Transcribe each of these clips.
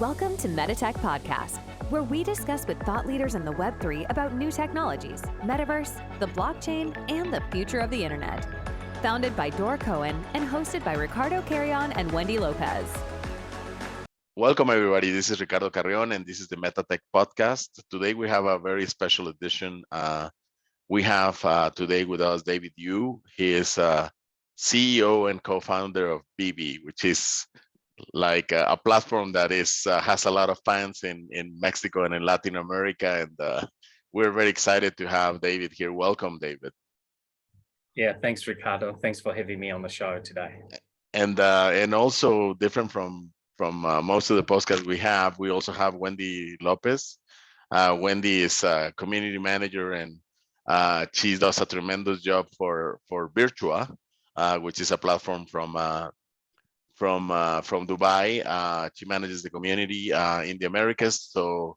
Welcome to Metatech Podcast, where we discuss with thought leaders in the Web3 about new technologies, Metaverse, the blockchain, and the future of the internet. Founded by Dora Cohen and hosted by Ricardo, Carreon, and Wendy Lopez. Welcome, everybody. This is Ricardo Carreon, and this is the Metatech Podcast. Today, we have a very special edition. We have today with us David Yu. He is CEO and co-founder of Veve, which is like a platform that has a lot of fans in Mexico and in Latin America. And we're very excited to have David here. Welcome, David. Yeah, thanks, Ricardo. Thanks for having me on the show today. And also different from most of the podcasts we have, we also have Wendy Lopez. Wendy is a community manager, and she does a tremendous job for Virtua, which is a platform from Dubai. She manages the community in the Americas. So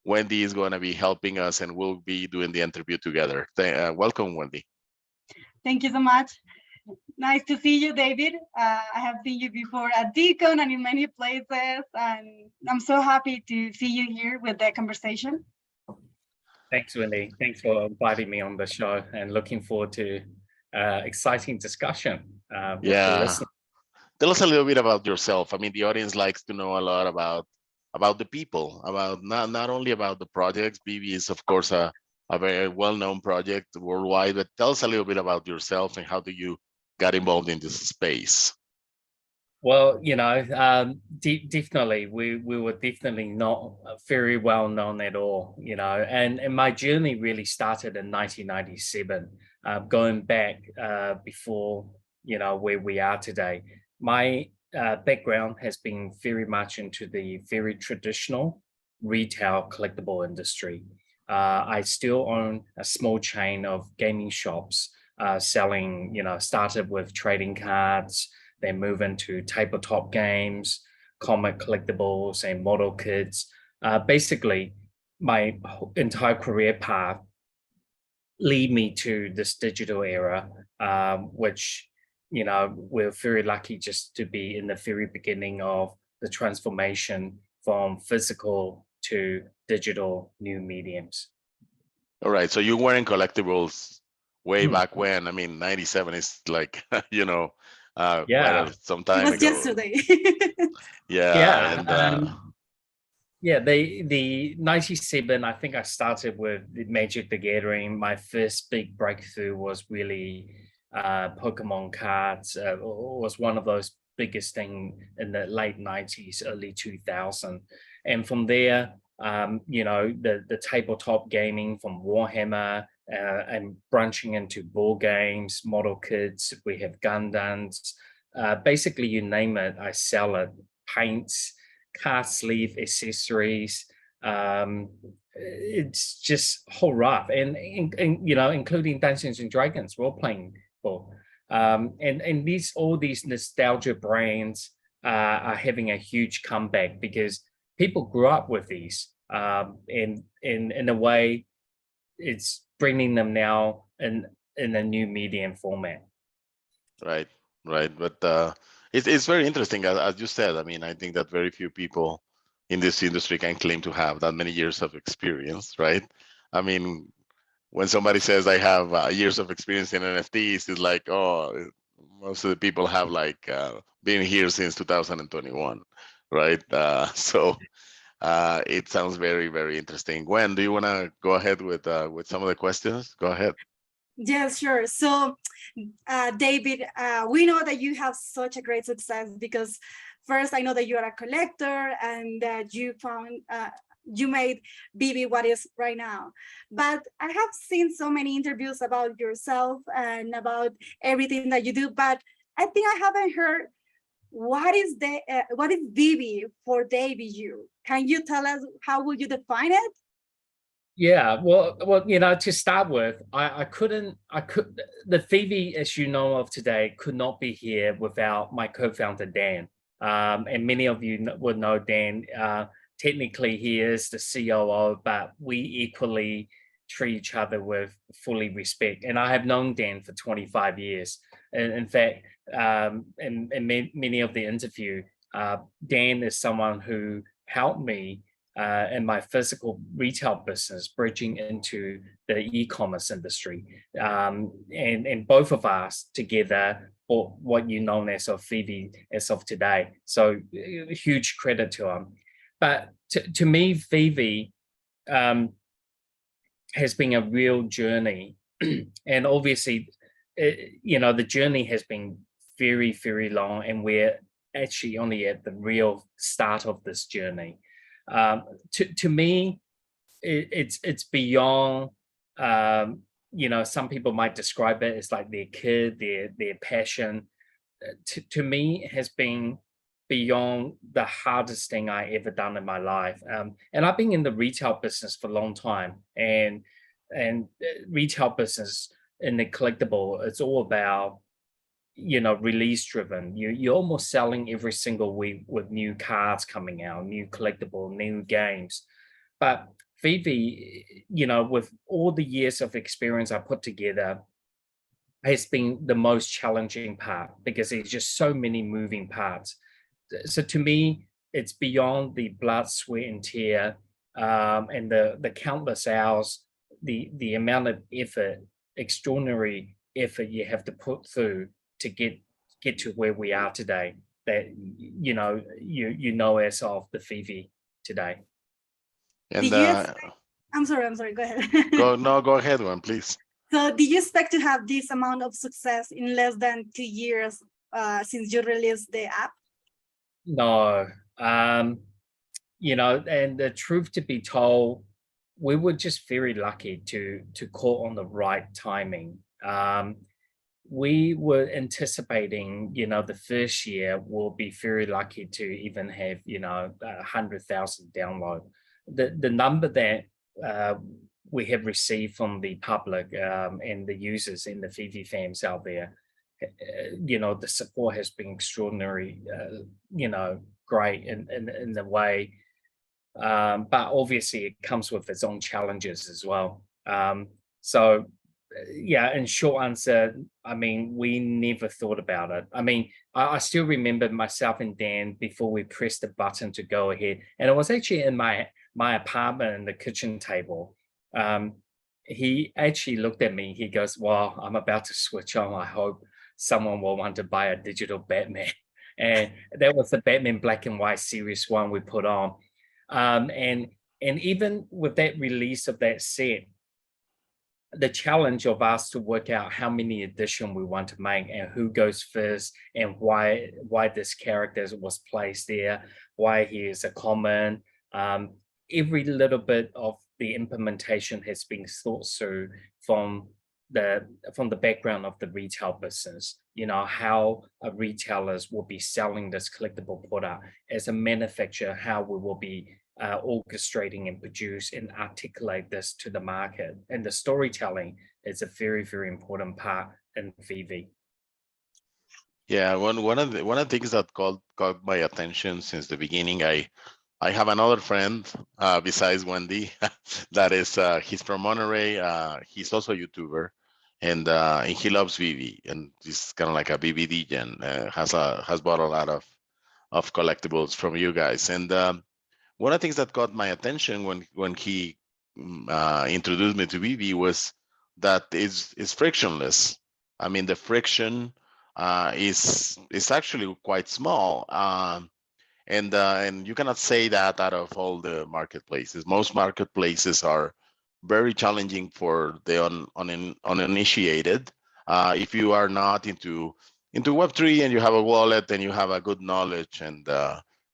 Wendy is going to be helping us, and we'll be doing the interview together. Welcome, Wendy. Thank you so much. Nice to see you, David. I have seen you before at Deacon and in many places, and I'm so happy to see you here with the conversation. Thanks, Wendy. Thanks for inviting me on the show, and looking forward to exciting discussion. Yeah. Tell us a little bit about yourself. I mean, the audience likes to know a lot about the people, about not only about the projects. Veve is, of course, a very well-known project worldwide, but tell us a little bit about yourself and how do you got involved in this space? Well, definitely, we were definitely not very well known at all, and my journey really started in 1997, going back before, where we are today. My background has been very much into the very traditional retail collectible industry. I still own a small chain of gaming shops selling, started with trading cards, then move into tabletop games, comic collectibles, and model kits. Basically, my entire career path lead me to this digital era, which, we're very lucky just to be in the very beginning of the transformation from physical to digital new mediums. All right. So you were in collectibles way back when. I mean, 97 is like, some time it was ago. Yesterday. The 97, I think I started with the Magic the Gathering. My first big breakthrough was really Pokemon cards. Was one of those biggest thing in the late 90s, early 2000. And from there, the tabletop gaming from Warhammer and branching into board games, model kits, we have Gundams, basically you name it, I sell it, paints, card sleeve accessories, it's just whole rough, and including Dungeons and Dragons role-playing book. And all these nostalgia brands are having a huge comeback because people grew up with these, and in a way, it's bringing them now in a new medium format. Right. But it's very interesting, as you said. I mean, I think that very few people in this industry can claim to have that many years of experience, right? I mean, when somebody says I have years of experience in NFTs, it's like, oh, most of the people have like been here since 2021, right? So it sounds very, very interesting. Gwen, do you want to go ahead with some of the questions? Go ahead. Yes, sure. So, David, we know that you have such a great success because first, I know that you are a collector and that you made Veve what is right now. But I have seen so many interviews about yourself and about everything that you do, but I think I haven't heard what is Veve for David Yu. Can you tell us how would you define it? Yeah, well, to start with, the Veve, as you know of today, could not be here without my co-founder, Dan. And many of you would know Dan. Technically, he is the COO, but we equally treat each other with fully respect. And I have known Dan for 25 years. And in fact, in many of the interview, Dan is someone who helped me in my physical retail business, bridging into the e-commerce industry. And both of us together bought what you know as of Veve as of today. So huge credit to him. But to me, Veve has been a real journey. And obviously, the journey has been very, very long, and we're actually only at the real start of this journey. To me, it's beyond. Some people might describe it as like their kid, their passion. To me, it has been beyond the hardest thing I ever done in my life. And I've been in the retail business for a long time, and retail business in the collectible, it's all about release driven. You're almost selling every single week with new cards coming out, new collectible, new games. But Veve, with all the years of experience I put together, has been the most challenging part because there's just so many moving parts. So to me, it's beyond the blood, sweat, and tear, and the countless hours, the amount of effort, extraordinary effort you have to put through to get to where we are today, that as of the Veve today. And I'm sorry, go ahead. go ahead, one, please. So did you expect to have this amount of success in less than 2 years since you released the app? No. And the truth to be told, we were just very lucky to call on the right timing. We were anticipating, the first year we'll be very lucky to even have, 100,000 download. The number that we have received from the public and the users and the Veve fans out there, the support has been extraordinary, great in the way. But obviously it comes with its own challenges as well. So yeah, in short answer, I mean, we never thought about it. I mean, I still remember myself and Dan before we pressed the button to go ahead. And it was actually in my apartment in the kitchen table. He actually looked at me. He goes, well, I'm about to switch on. I hope someone will want to buy a digital Batman. And that was the Batman Black and White Series 1 we put on. And even with that release of that set, the challenge of us to work out how many editions we want to make and who goes first and why this character was placed there, why he is a common. Every little bit of the implementation has been thought through from the background of the retail business, how retailers will be selling this collectible product. As a manufacturer, how we will be orchestrating and produce and articulate this to the market. And the storytelling is a very, very important part in Veve. Yeah, one of the things that caught my attention since the beginning, I have another friend besides Wendy that is he's from Monterey. He's also a YouTuber, and he loves Veve, and he's kind of like a Veve DJ, and has bought a lot of collectibles from you guys. And one of the things that caught my attention when he introduced me to Veve was that it's frictionless. I mean, the friction is actually quite small, and you cannot say that out of all the marketplaces. Most marketplaces are very challenging for the uninitiated. If you are not into Web3 and you have a wallet and you have a good knowledge, and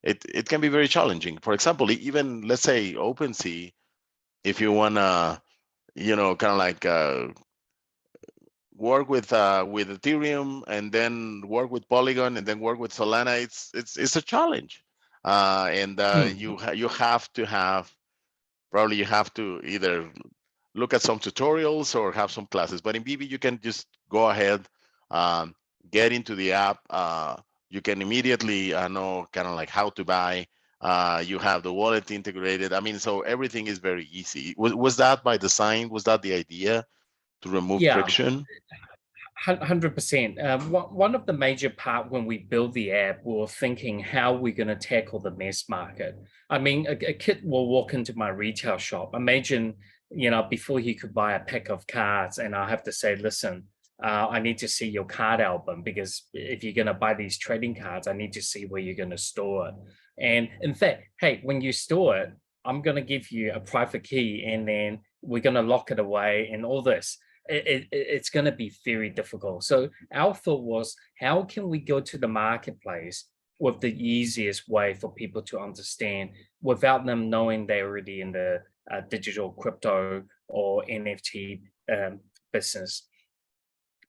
it can be very challenging. For example, even let's say OpenSea, if you wanna, kind of like work with Ethereum and then work with Polygon and then work with Solana, it's a challenge, and you have to have, probably you have to either look at some tutorials or have some classes. But in Veve, you can just go ahead, get into the app. You can immediately know kind of like how to buy. You have the wallet integrated. I mean, so everything is very easy. Was that by design? Was that the idea, to remove friction? 100%. One of the major part when we build the app, we were thinking how we're going to tackle the mass market. I mean, a kid will walk into my retail shop. Imagine, before he could buy a pack of cards, and I have to say, listen, I need to see your card album, because if you're going to buy these trading cards, I need to see where you're going to store it. And in fact, hey, when you store it, I'm going to give you a private key, and then we're going to lock it away and all this. It's going to be very difficult. So our thought was, how can we go to the marketplace with the easiest way for people to understand without them knowing they're already in the digital crypto or NFT business?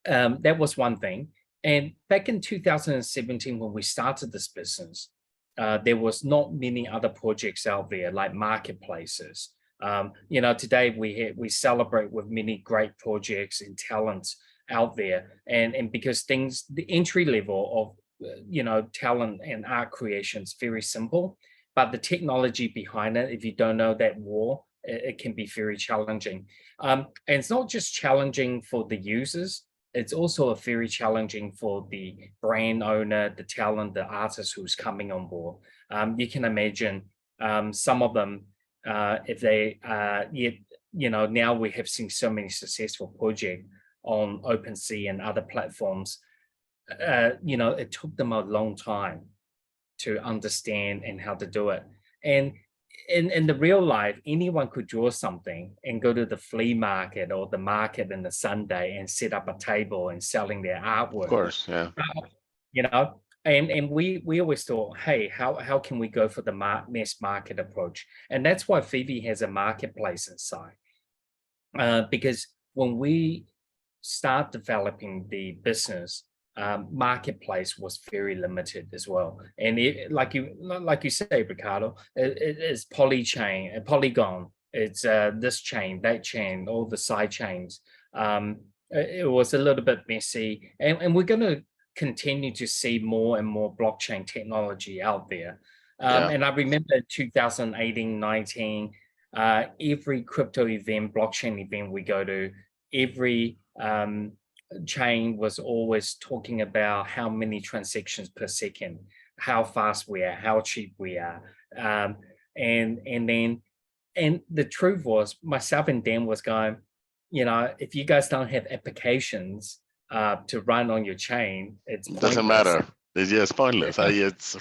That was one thing. And back in 2017, when we started this business, there was not many other projects out there like marketplaces. Today we celebrate with many great projects and talents out there, and because the entry level of talent and art creation is very simple, but the technology behind it, if you don't know that it can be very challenging. And it's not just challenging for the users, it's also very challenging for the brand owner, the talent, the artist who's coming on board. You can imagine some of them, if they now we have seen so many successful projects on OpenSea and other platforms. It took them a long time to understand and how to do it. And in the real life, anyone could draw something and go to the flea market or the market on the Sunday and set up a table and selling their artwork. Of course, yeah. And we always thought, hey, how can we go for the mass market approach? And that's why Veve has a marketplace inside. Because when we start developing the business, marketplace was very limited as well. And like you say, Ricardo, it's Polygon, it's this chain, that chain, all the side chains. It was a little bit messy, and we're going to continue to see more and more blockchain technology out there. And I remember 2018, 19, every crypto event, blockchain event we go to, every chain was always talking about how many transactions per second, how fast we are, how cheap we are. And the truth was, myself and Dan was going, if you guys don't have applications to run on your chain, it doesn't matter. It's just pointless. It's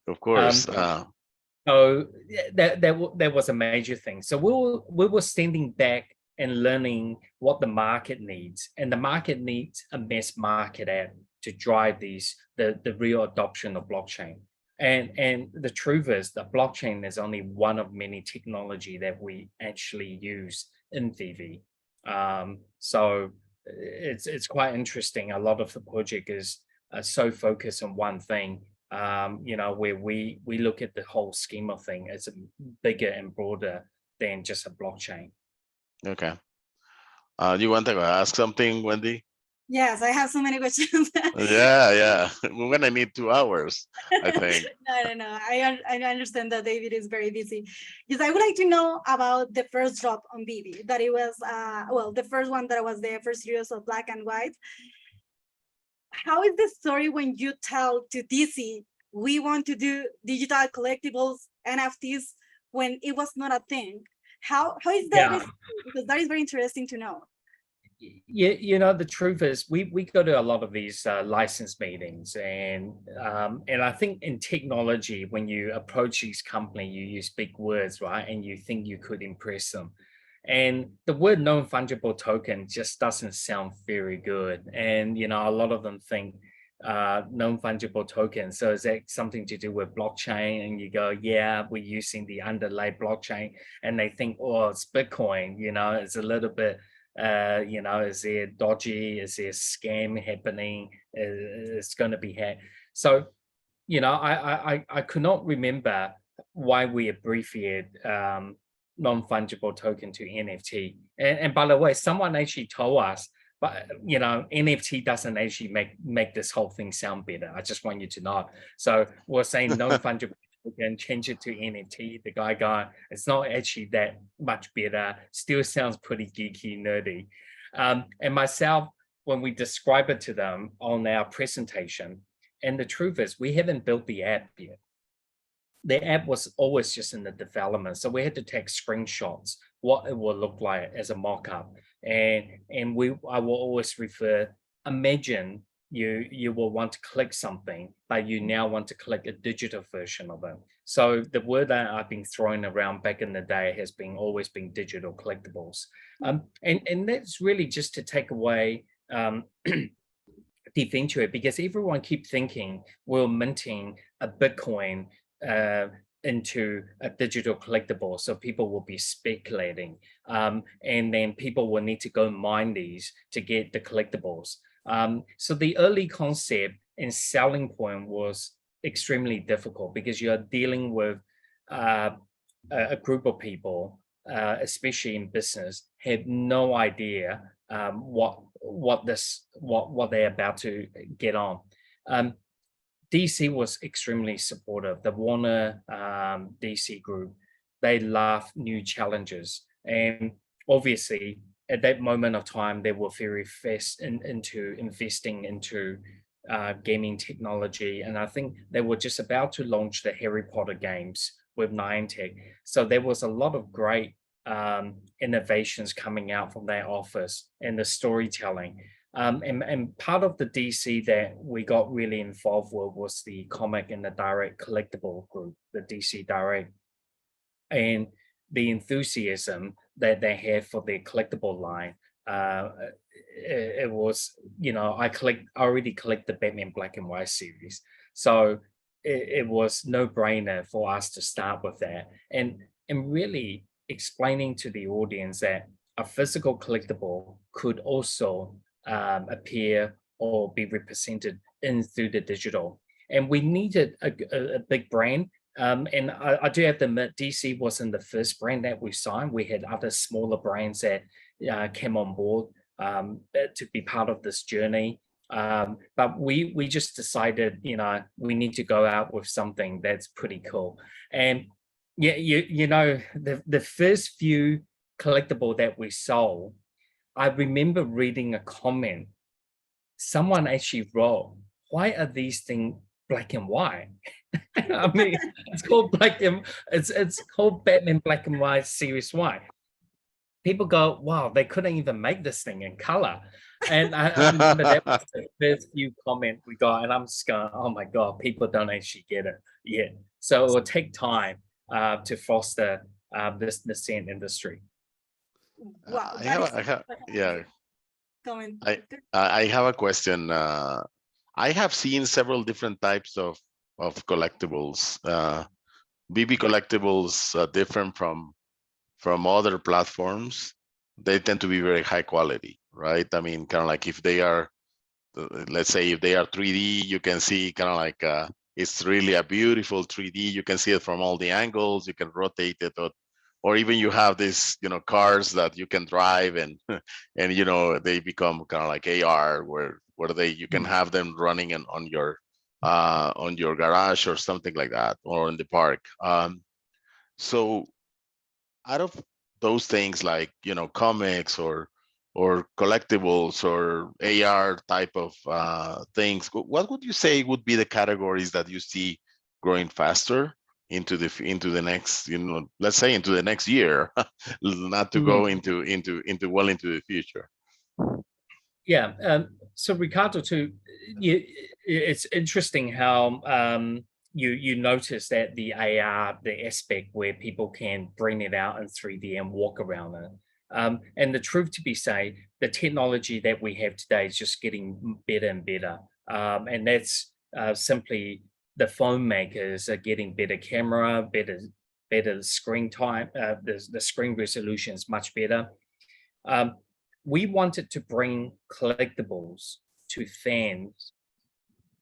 of course. So that was a major thing. So we were standing back and learning what the market needs, and the market needs a mass market app to drive the real adoption of blockchain. And the truth is, the blockchain is only one of many technology that we actually use in Veve. So it's quite interesting. A lot of the project is so focused on one thing, where we look at the whole scheme of things as bigger and broader than just a blockchain. Okay. You want to ask something, Wendy? Yes, I have so many questions. Yeah. We're gonna need 2 hours, I think. No. I understand that David is very busy. Because I would like to know about the first drop on Veve. That it was the first one that was the first series of black and white. How is the story when you tell to DC, we want to do digital collectibles, NFTs, when it was not a thing? How is that? Yeah. Because that is very interesting to know. Yeah, the truth is, we go to a lot of these license meetings, and I think in technology, when you approach these companies, you use big words, right? And you think you could impress them. And the word non-fungible token just doesn't sound very good. And, a lot of them think non-fungible token. So is that something to do with blockchain? And you go, yeah, we're using the underlay blockchain. And they think, oh, it's Bitcoin, it's a little bit, is there dodgy? Is there a scam happening? It's going to be hacked. So, I could not remember why we abbreviated non-fungible token to NFT. And by the way, someone actually told us, but NFT doesn't actually make this whole thing sound better. I just want you to know. So we're saying non-fungible token, change it to NFT. The guy, it's not actually that much better. Still sounds pretty geeky, nerdy. And myself, when we describe it to them on our presentation, and the truth is we haven't built the app yet. The app was always just in the development. So we had to take screenshots, what it will look like as a mock-up. And I will always refer, imagine you will want to click something, but you now want to click a digital version of it. So the word that I've been throwing around back in the day has always been digital collectibles. And that's really just to take away differentiate, because everyone keep thinking we're minting a Bitcoin into a digital collectible, so people will be speculating, and then people will need to go mine these to get the collectibles. So the early concept and selling point was extremely difficult because you're dealing with a group of people, especially in business, have no idea what they're about to get on. DC was extremely supportive. The Warner DC group, they love new challenges. And obviously, at that moment of time, they were very fast into investing into gaming technology. And I think they were just about to launch the Harry Potter games with Niantic. So there was a lot of great innovations coming out from their office and the storytelling. And part of the DC that we got really involved with was the comic and the direct collectible group, the DC Direct, and the enthusiasm that they have for their collectible line. It was, I already collect the Batman Black and White series, so it was no brainer for us to start with that, and really explaining to the audience that a physical collectible could also appear or be represented through the digital. And we needed a big brand. And I do have to admit, DC wasn't the first brand that we signed. We had other smaller brands that came on board to be part of this journey. But we just decided, we need to go out with something that's pretty cool. And yeah, the first few collectible that we sold, I remember reading a comment. Someone actually wrote, "Why are these things black and white?" I mean, it's called it's called Batman Black and White Series White. People go, "Wow, they couldn't even make this thing in color." And I remember that was the first few comments we got, and I'm just going, "Oh my God, people don't actually get it yet." So it will take time to foster this nascent industry. Wow. Yeah. Comment. I have a question. I have seen several different types of collectibles. Veve collectibles are different from other platforms. They tend to be very high quality, right? I mean, kind of like if they are, let's say if they are 3D, you can see kind of like it's really a beautiful 3D. You can see it from all the angles. You can rotate it, or even you have these, cars that you can drive and they become kind of like AR, where you can have them running on your garage or something like that, or in the park. So out of those things, like comics or collectibles or AR type of things, what would you say would be the categories that you see growing faster into the next, let's say into the next year, not to go into the future? Yeah. So Ricardo, it's interesting how you notice that the AR, the aspect where people can bring it out in 3D and walk around it. And the truth to be said, the technology that we have today is just getting better and better. And that's simply the phone makers are getting better camera, better screen time. The screen resolution is much better. We wanted to bring collectibles to fans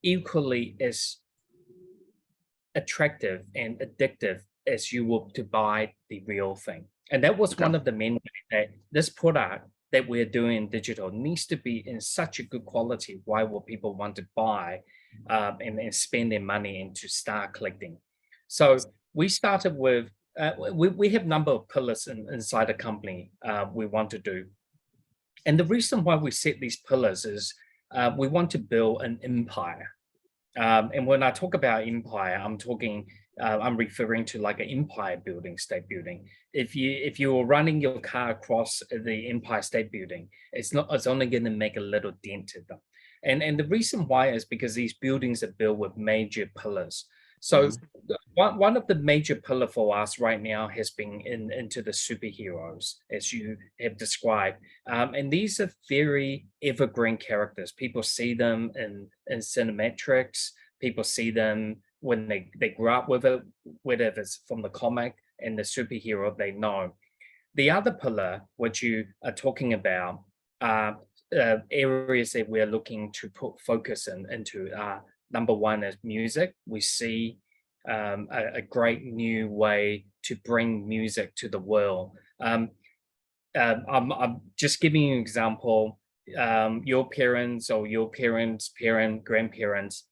equally as attractive and addictive as you would to buy the real thing. And that was one of the main things, that this product that we're doing digital needs to be in such a good quality. Why will people want to buy and spend their money and to start collecting? So we started with, we have a number of pillars inside the company we want to do. And the reason why we set these pillars is we want to build an empire. And when I talk about empire, I'm referring to like an empire building, state building. If you were running your car across the Empire State Building, it's only going to make a little dent in them. And the reason why is because these buildings are built with major pillars. So one of the major pillar for us right now has been into the superheroes, as you have described. And these are very evergreen characters. People see them in cinematics. People see them when they grew up with it, whether it's from the comic and the superhero they know. The other pillar, what you are talking about, areas that we're looking to put focus into. Number one is music. We see a great new way to bring music to the world. I'm just giving you an example. Your parents or your parents' grandparents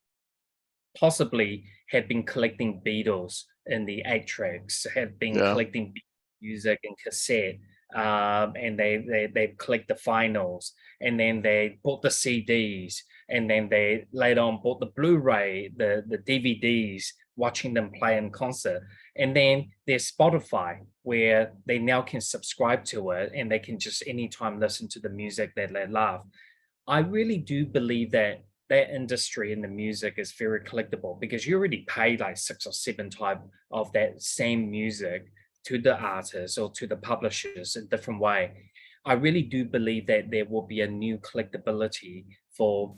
possibly have been collecting Beatles in the 8-tracks, have been collecting music and cassette, and they collect the finals, and then they bought the CDs, and then they later on bought the Blu-ray, the DVDs, watching them play in concert. And then there's Spotify, where they now can subscribe to it and they can just anytime listen to the music that they love. I really do believe that industry in the music is very collectible, because you already pay like 6 or 7 type of that same music to the artists or to the publishers in a different way. I really do believe that there will be a new collectability for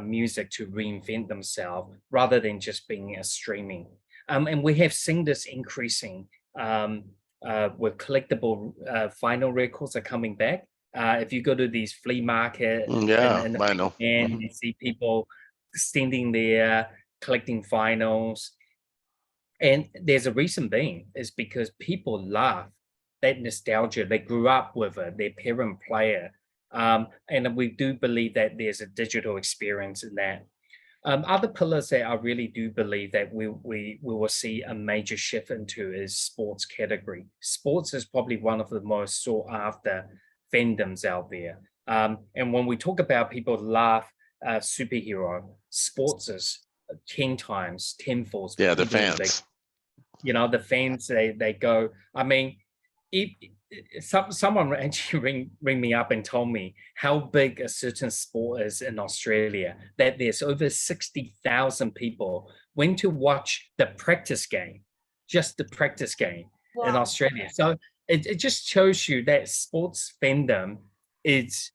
music to reinvent themselves rather than just being a streaming. And we have seen this increasing with collectible vinyl records are coming back. If you go to these flea market and vinyl, you see people standing there collecting vinyls. And there's a reason being, is because people love that nostalgia. They grew up with it, their parent player. And we do believe that there's a digital experience in that. Other pillars that I really do believe that we will see a major shift into is sports category. Sports is probably one of the most sought after fandoms out there. And when we talk about people love superhero, sports is 10 times, tenfold. Yeah, the fans. The fans, they go, I mean, someone actually ring me up and told me how big a certain sport is in Australia, that there's over 60,000 people went to watch the practice game, just the practice game in Australia. So it just shows you that sports fandom is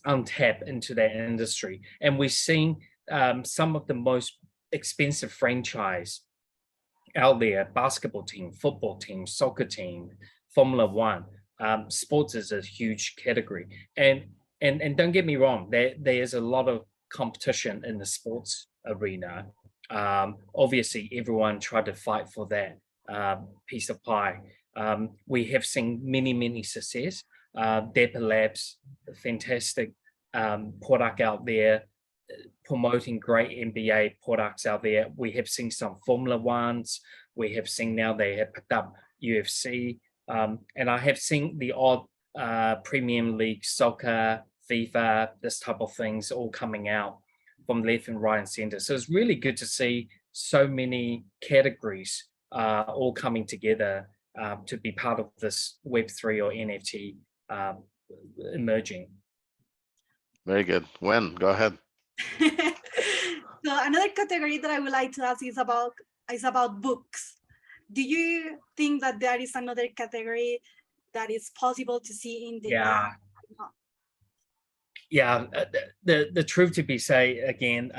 untapped into that industry. And we're seeing some of the most expensive franchise out there: basketball team, football team, soccer team, Formula One. Sports is a huge category, and don't get me wrong, there's a lot of competition in the sports arena. Obviously, everyone tried to fight for that piece of pie. We have seen many success. Dapper Labs, a fantastic product out there, promoting great NBA products out there. We have seen some Formula Ones. We have seen now they have picked up UFC. And I have seen the odd Premium League soccer, FIFA, this type of things all coming out from left and right and center. So it's really good to see so many categories all coming together to be part of this Web3 or NFT emerging. Very good. Wen, go ahead. So another category that I would like to ask is about books. Do you think that there is another category that is possible to see in the the truth to be say again,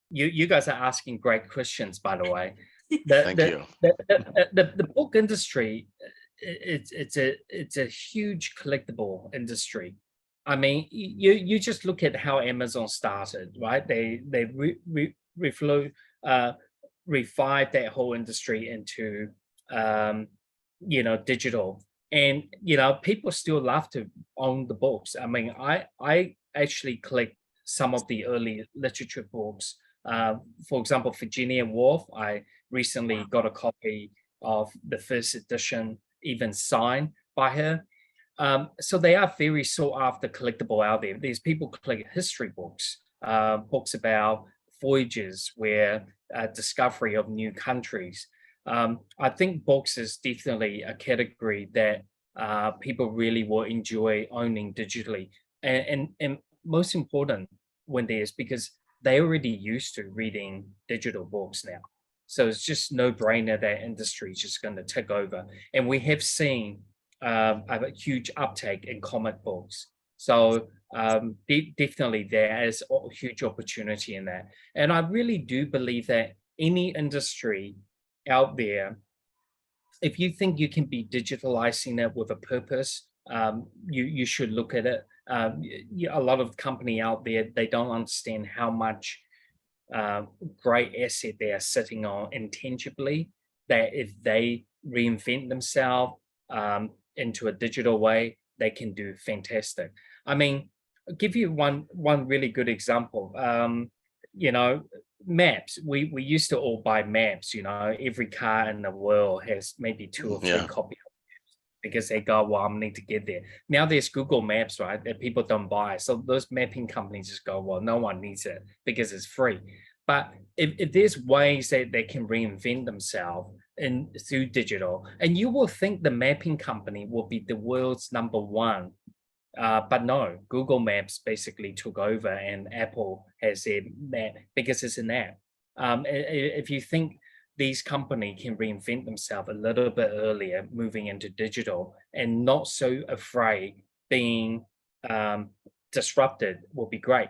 you guys are asking great questions, by the way. Thank you. The book industry, it's a huge collectible industry. I mean, you just look at how Amazon started, right? They revived that whole industry into digital, and people still love to own the books. I mean, I actually collect some of the early literature books. For example, Virginia Woolf, I recently got a copy of the first edition, even signed by her. So they are very sought after collectible out there. There's people collect history books, books about voyages, where discovery of new countries. I think books is definitely a category that people really will enjoy owning digitally. And most important, Wendy, is because they're already used to reading digital books now. So it's just no brainer that industry is just going to take over. And we have seen a huge uptake in comic books. So definitely there is a huge opportunity in that. And I really do believe that any industry out there, if you think you can be digitalizing it with a purpose, you should look at it. A lot of company out there, they don't understand how much great asset they are sitting on intangibly, that if they reinvent themselves into a digital way, they can do fantastic. I mean, I'll give you one really good example. Maps. We used to all buy maps. Every car in the world has maybe 2 or 3 copies because they go, well, I need to get there. Now there's Google Maps, right, that people don't buy. So those mapping companies just go, well, no one needs it because it's free. But if there's ways that they can reinvent themselves through digital, and you will think the mapping company will be the world's #1. But no, Google Maps basically took over, and Apple has their map because it's an app. If you think these companies can reinvent themselves a little bit earlier, moving into digital, and not so afraid being disrupted, will be great.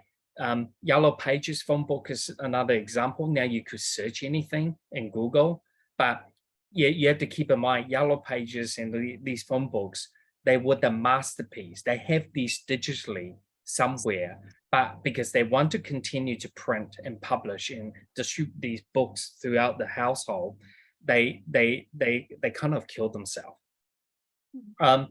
Yellow Pages phone book is another example. Now you could search anything in Google, but you have to keep in mind Yellow Pages and these phone books, they were the masterpiece. They have these digitally somewhere, but because they want to continue to print and publish and distribute these books throughout the household, they kind of kill themselves. And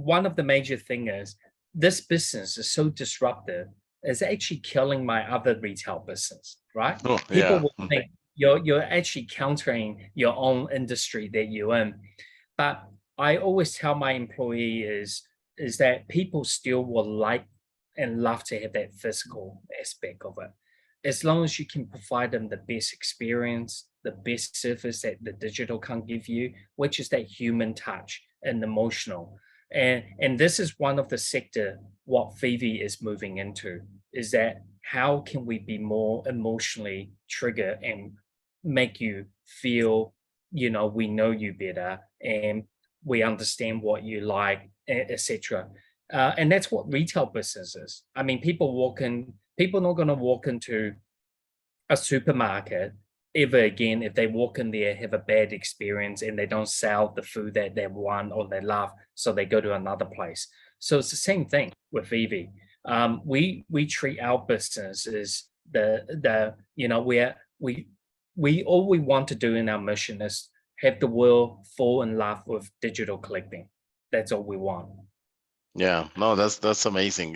one of the major things is this business is so disruptive, it's actually killing my other retail business, right? People will think you're actually countering your own industry that you're in. But I always tell my employees is that people still will like and love to have that physical aspect of it. As long as you can provide them the best experience, the best service that the digital can give you, which is that human touch and emotional. And this is one of the sector what Veve is moving into, is that how can we be more emotionally triggered and make you feel, we know you better and we understand what you like, etc. And that's what retail business is. I mean, people not going to walk into a supermarket ever again if they walk in there, have a bad experience, and they don't sell the food that they want or they love, so they go to another place. So it's the same thing with Veve. We treat our business as we all we want to do in our mission is have the world fall in love with digital collecting. That's all we want. Yeah, no, that's amazing.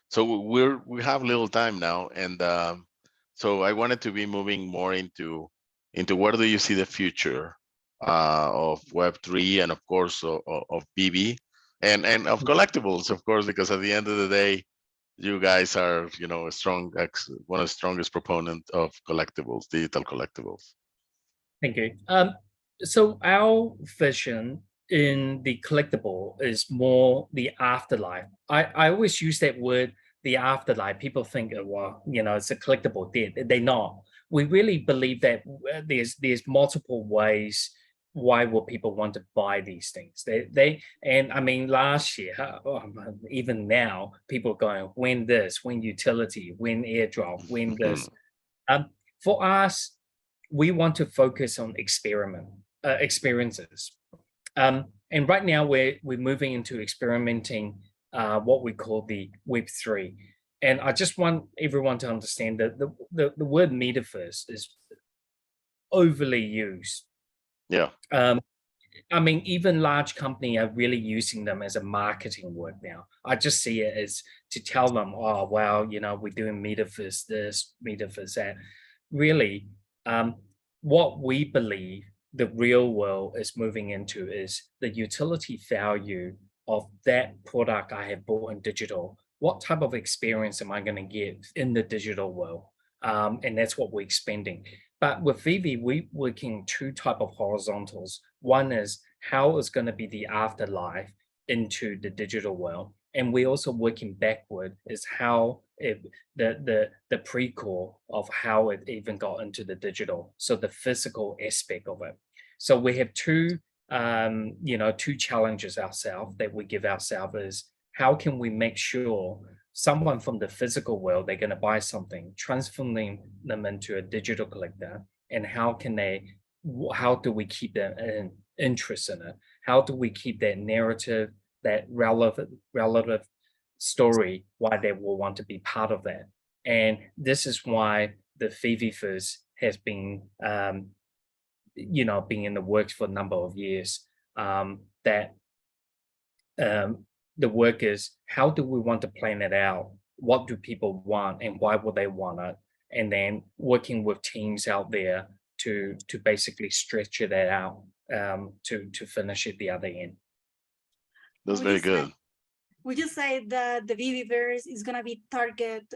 So we have little time now, and so I wanted to be moving more into where do you see the future of Web3 and of course of Veve and of collectibles, of course, because at the end of the day, you guys are a strong one of the strongest proponent of collectibles, digital collectibles. Thank you. So our vision in the collectible is more the afterlife. I always use that word, the afterlife. People think, well, it's a collectible. They're not. We really believe that there's multiple ways why will people want to buy these things. And I mean, last year, even now, people are going, when this, when utility, when airdrop, when this. For us, we want to focus on experiences. And right now we're moving into experimenting what we call the Web3. And I just want everyone to understand that the word Metaverse is overly used. Yeah. I mean, even large companies are really using them as a marketing word now. I just see it as to tell them, oh, well, we're doing Metaverse this, Metaverse that. Really, what we believe the real world is moving into is the utility value of that product I have bought in digital. What type of experience am I going to get in the digital world? And that's what we're expanding. But with Veve, we're working two type of horizontals. One is how is going to be the afterlife into the digital world. And we're also working backward is how the prequel of how it even got into the digital. So the physical aspect of it. So we have two challenges ourselves that we give ourselves is how can we make sure someone from the physical world, they're going to buy something, transforming them into a digital collector, and how do we keep them interest in it? How do we keep that narrative, that relative story, why they will want to be part of that? And this is why the Veveverse has been, being in the works for a number of years. The work is how do we want to plan it out? What do people want and why will they want it? And then working with teams out there to basically stretch it out to finish it the other end. That's very good. Would you say that the Veveverse is going to be target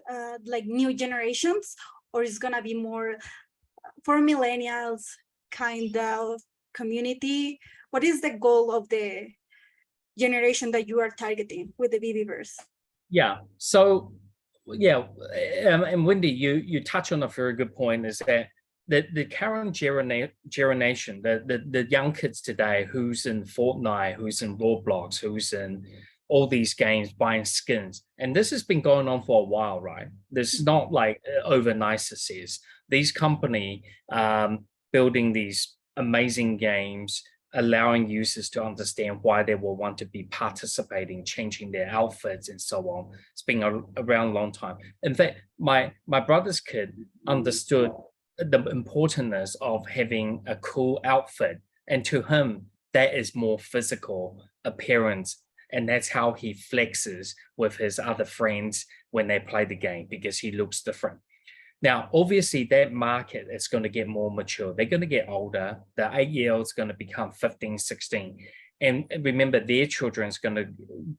like new generations, or is going to be more for millennials kind of community? What is the goal of the generation that you are targeting with the Veveverse? Yeah, so and Wendy, you touch on a very good point, is that the current generation, the young kids today, who's in Fortnite, who's in Roblox, who's in all these games, buying skins, and this has been going on for a while, right? This is not like overnight success. These company building these amazing games, allowing users to understand why they will want to be participating, changing their outfits and so on. It's been around a long time. In fact, my brother's kid understood the importance of having a cool outfit. And to him, that is more physical appearance. And that's how he flexes with his other friends when they play the game, because he looks different. Now, obviously, that market is going to get more mature. They're going to get older. The 8-year-old's going to become 15, 16. And remember, their children's going to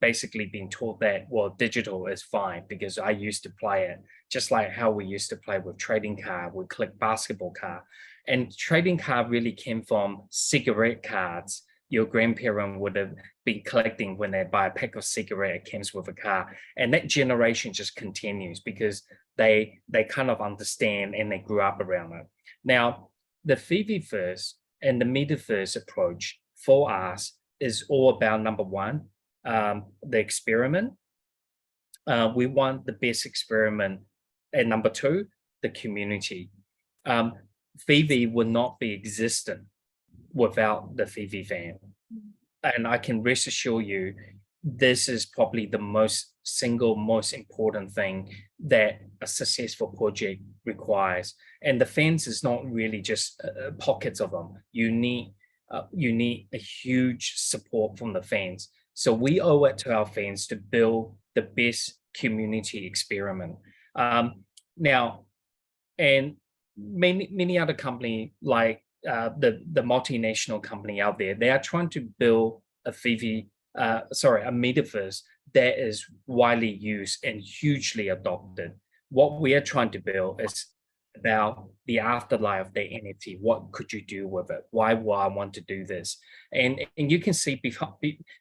basically be taught that, well, digital is fine because I used to play it, just like how we used to play with trading card, we click basketball card. And trading card really came from cigarette cards. Your grandparent would have been collecting when they buy a pack of cigarette, it comes with a car. And that generation just continues because they kind of understand and they grew up around it. Now, the Veveverse and the Metaverse approach for us is all about, number one, the experiment. We want the best experiment. And number two, the community. Veve would not be existent without the Veve fan. And I can rest assure you, this is probably the most important thing that a successful project requires. And the fans is not really just pockets of them. You need a huge support from the fans. So we owe it to our fans to build the best community experiment. Now, and many other companies like the multinational company out there, they are trying to build a Metaverse that is widely used and hugely adopted. What we are trying to build is about the afterlife of the NFT. What could you do with it? Why would I want to do this? And you can see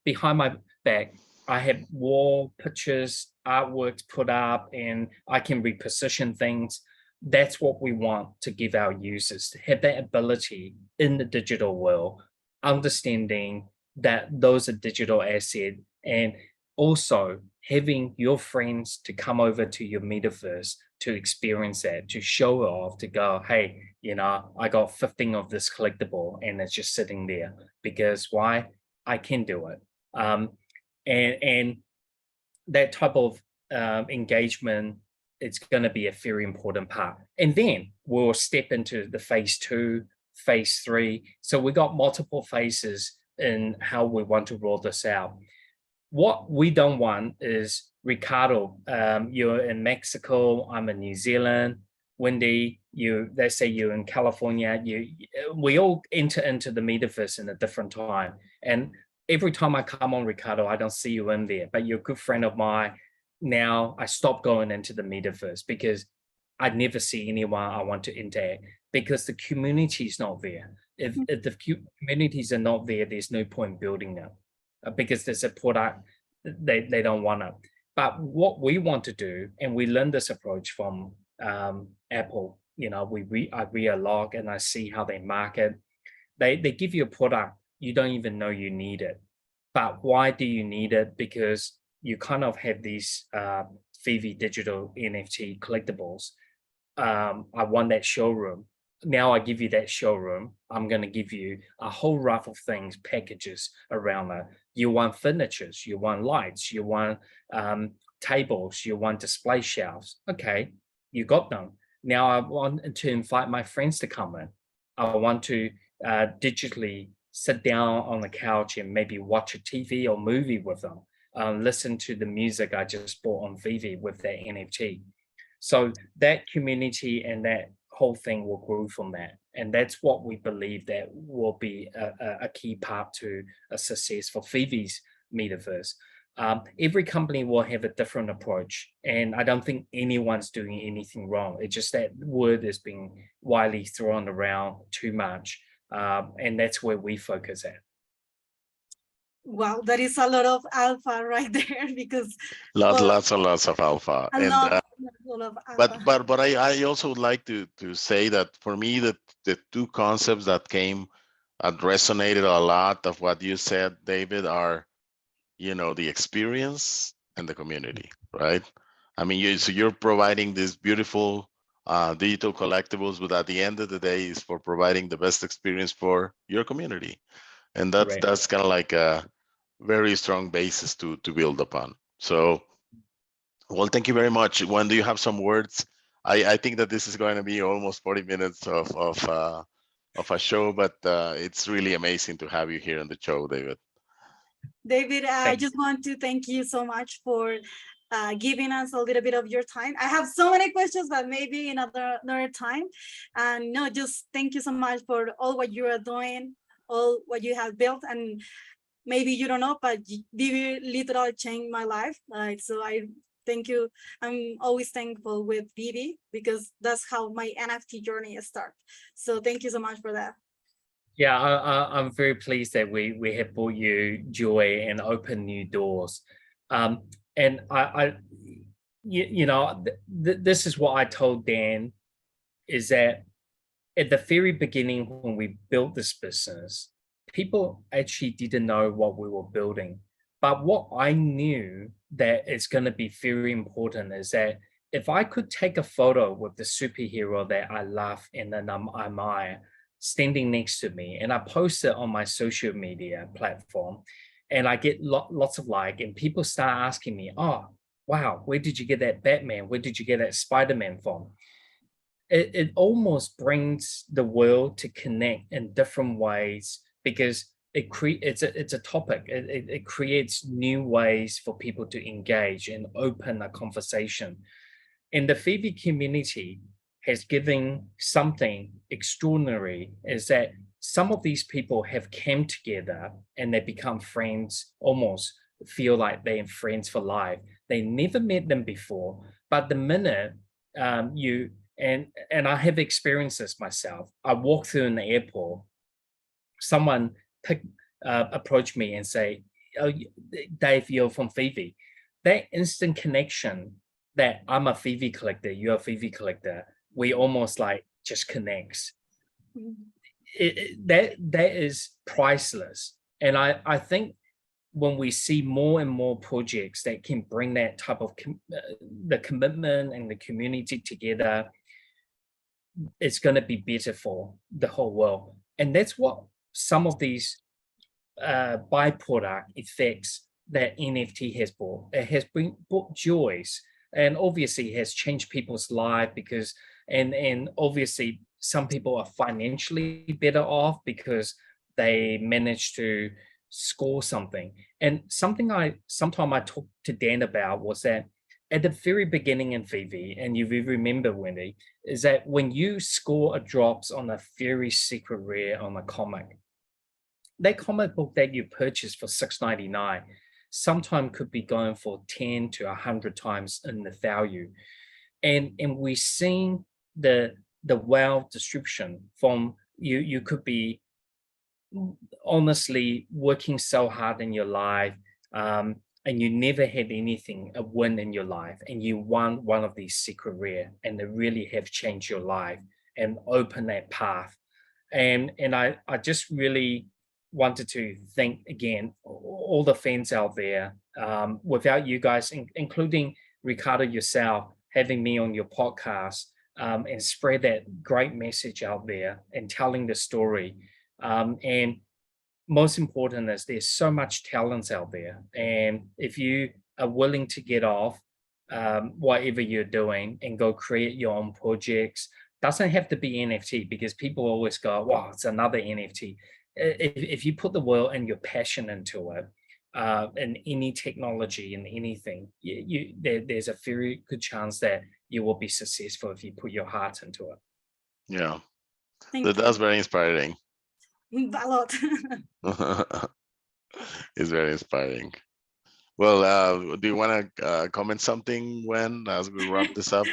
behind my back, I have wall pictures, artworks put up, and I can reposition things. That's what we want to give our users, to have that ability in the digital world, understanding that those are digital assets, and also having your friends to come over to your Metaverse to experience that, to show it off, to go, hey, I got 15 of this collectible and it's just sitting there. Because why? I can do it. And that type of engagement, it's going to be a very important part. And then we'll step into the phase 2, phase 3. So we got multiple phases in how we want to roll this out. What we don't want is, Ricardo, you're in Mexico, I'm in New Zealand, Wendy, let's say you're in California, we all enter into the metaverse in a different time. And every time I come on, Ricardo, I don't see you in there, but you're a good friend of mine. Now I stopped going into the metaverse because I never see anyone I want to interact, because the community is not there. If the communities are not there, there's no point building them, because there's a product they don't want to. But what we want to do, and we learned this approach from Apple, I read a log and I see how they market. They give you a product, you don't even know you need it. But why do you need it? Because you kind of have these Veve digital NFT collectibles. I want that showroom. Now I give you that showroom. I'm going to give you a whole raft of things, packages around that. You want furnitures, you want lights, you want tables, you want display shelves. Okay, you got them. Now I want to invite my friends to come in. I want to digitally sit down on the couch and maybe watch a TV or movie with them. Listen to the music I just bought on Veve with that NFT. So that community and that whole thing will grow from that. And that's what we believe that will be a key part to a success for Veve's metaverse. Every company will have a different approach, and I don't think anyone's doing anything wrong. It's just that word is being widely thrown around too much, and that's where we focus at. Wow, that is a lot of alpha right there, because lots and lots of alpha. A lot of alpha. But I also would like to say that for me, the two concepts that came and resonated a lot of what you said, David, are the experience and the community, right? I mean, so you're providing this beautiful digital collectibles, but at the end of the day, is for providing the best experience for your community, and that's kind of like a very strong basis to build upon. So, well, thank you very much. When do you have some words? I think that this is going to be almost 40 minutes of a show, but it's really amazing to have you here on the show, David. David, I just want to thank you so much for giving us a little bit of your time. I have so many questions, but maybe another time. And no, just thank you so much for all what you are doing, all what you have built. And maybe you don't know, but Veve literally changed my life. So I thank you. I'm always thankful with Veve, because that's how my NFT journey started. So thank you so much for that. Yeah, I'm very pleased that we have brought you joy and opened new doors. And this is what I told Dan, is that at the very beginning, when we built this business, people actually didn't know what we were building. But what I knew that is going to be very important is that if I could take a photo with the superhero that I love and then I admire standing next to me, and I post it on my social media platform, and I get lots of like, and people start asking me, oh, wow, where did you get that Batman? Where did you get that Spider-Man from? It almost brings the world to connect in different ways, because it's a topic. It creates new ways for people to engage and open a conversation. And the Veve community has given something extraordinary, is that some of these people have come together and they become friends, almost feel like they're friends for life. They never met them before, but the minute and I have experienced this myself. I walk through in the airport, someone approach me and say, oh, Dave, you're from Veve. That instant connection that I'm a Veve collector, you're a Veve collector, we almost like just connects. That is priceless. And I think when we see more and more projects that can bring that type of the commitment and the community together, it's going to be better for the whole world. And that's what some of these byproduct effects that NFT has brought. It has brought joys, and obviously has changed people's lives, because and obviously some people are financially better off because they managed to score something. And something I talked to Dan about was that at the very beginning in Veve, and you remember, Wendy, is that when you score a drops on a very secret rare on a comic, that comic book that you purchased for $6.99 sometimes could be going for 10 to 100 times in the value. And we're seeing the wealth distribution from you could be honestly working so hard in your life, and you never had anything, a win in your life, and you won one of these secret rare, and they really have changed your life and open that path. And I just really wanted to thank again all the fans out there. Without you guys, including Ricardo yourself, having me on your podcast, and spread that great message out there and telling the story. And most important is there's so much talent out there. And if you are willing to get off whatever you're doing and go create your own projects, doesn't have to be NFT, because people always go, wow, it's another NFT. If you put the will and your passion into it, in any technology and anything, there's a very good chance that you will be successful if you put your heart into it. Yeah, Thank you. that's very inspiring. A lot. It's very inspiring. Well, do you want to comment something, Wen, as we wrap this up?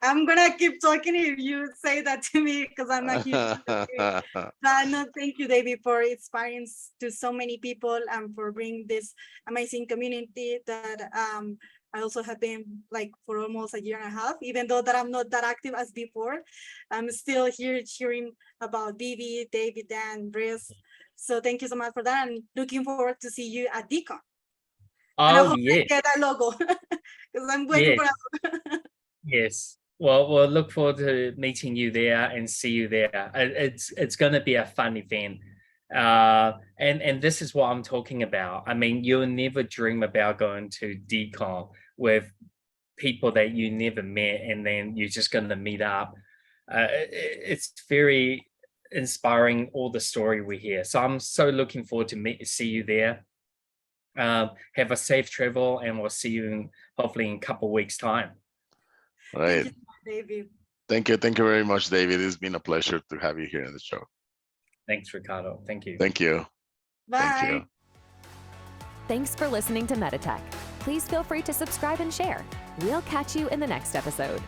I'm gonna keep talking if you say that to me, because I'm not huge. But no, thank you, David, for inspiring to so many people and for bringing this amazing community that I also have been like for almost a year and a half, even though that I'm not that active as before. I'm still here cheering about Veve, David, Dan, Brice. So thank you so much for that, and looking forward to see you at DCon. And I hope yeah. I get that logo, because I'm waiting for. Yes. Well, we'll look forward to meeting you there and see you there. It's going to be a fun event. And this is what I'm talking about. I mean, you'll never dream about going to DCon with people that you never met, and then you're just going to meet up. It's very inspiring, all the story we hear. So I'm so looking forward to see you there. Have a safe travel, and we'll see you hopefully in a couple of weeks' time. Right. Thank you, David. Thank you very much, David. It's been a pleasure to have you here in the show. Thanks, Ricardo. Thank you. Thank you. Bye. Thank you. Thanks for listening to Metatech. Please feel free to subscribe and share. We'll catch you in the next episode.